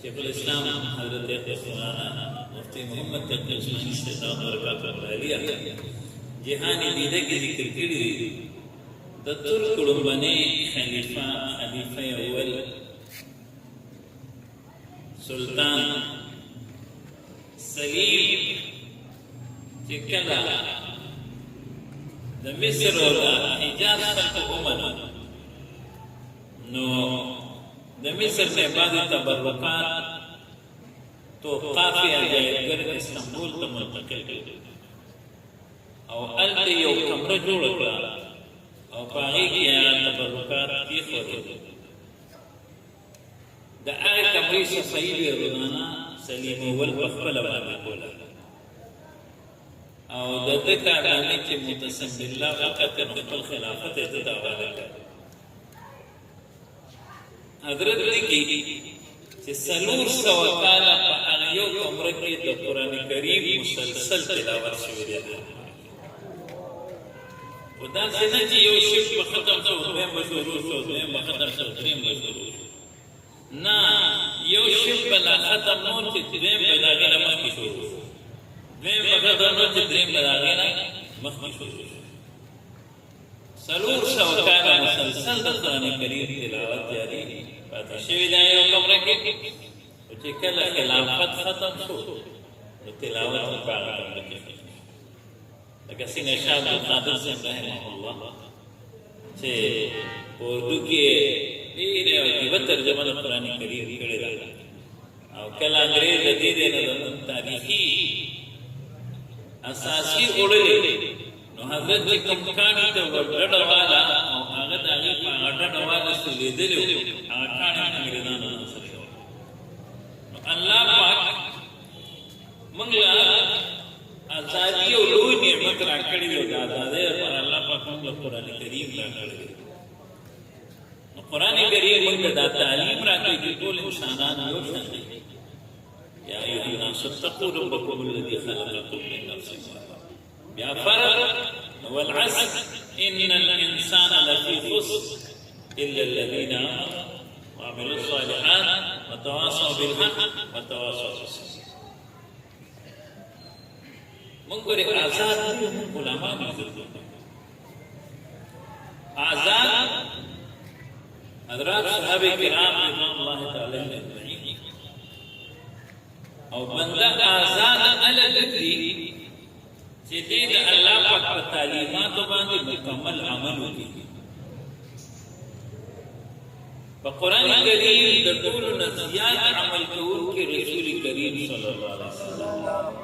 شیخ الاسلام حضرت مولانا مفتی محمد تقی عثمانی صاحب برکات عالیہ جهانی دیده کې ذکر کړی دی د ترک لومړنی خلیفه اول سلطان سلیم چې کله د مصر او د حجاز خلکو ومنل نو د مصر نه بعد تبرکات توقاف عجایبګر استنبول ته منتقل کړل او هلته یو کمره جوړه کړه او په هغې کې هغه تبرکات کېښودل د هغې کمرې صفایي به یې روزانه سلیم اول په خپله باندې کوله او د ده کارنامې چې متصم بالله وکتل نو خپل خلافت یې ده ته حواله کړ حضرت لیکي چې 400 کاله په هغه یو کمره کې د قرآن کریم مسلسل تلاوت شوی دی و داسې نه چې یو شپ به ختم شو دویم به شروع شو دویم به ختم شو دریم به شروع شو نه یو شپ به لا ختم نو چې دویم به د هغې نه مخکې شروع شو دویم به ختم نو چې دریم به د هغې نه مخکې شروع شو 400 کاله مسلسل د قرآن کریم تلاوت جاري پاتې شوي دا یو کمره کې چې کله خلافت ختم شو نو تلاوت یې په هغه کمره کې لکه څنګه شاه عبدالقادر صاحب رحمه الله چې په اردو کې ډېرې عجیبه ترجمه د قرآن کریم کړې ده او کله انګرېز د دې نه زموږ تاریخي اساسي وړلې نو حضرت چې کوم کاڼي ته ډډه واله او هغه د هغې په هغه ډډه واله سولېدلې وو هغه کاڼي انګرېزانو نصر کړل نو الله پاک موږ له ازادي او لوی نعمت راکړی دی د ازادۍ لپاره الله پاک موږ له قرآن کریم راکړی دی نو قرآن کریم موږ ته دا تعلیم راکوي چې ټول انسانان یو شان دي یا ایها الناس اتقوا ربکم الذي خلقکم من نفس واحده بیا فرق والعصر ان الانسان لفی خسر الا الذين امنوا وعملوا الصالحات وتواصوا بالحق وتواصوا بالصبر من کو آزاد علماء موجود آزاد حضرات صحابه کرام رضوان الله تعالی علیهم او بنده آزاد الذی چې دې د الله پاک په تعلیماتو باندې مکمل عمل وکړي په قرآن کریم د ټولو نه زیات عمل کوونکی رسول کریم صلی الله علیه وسلم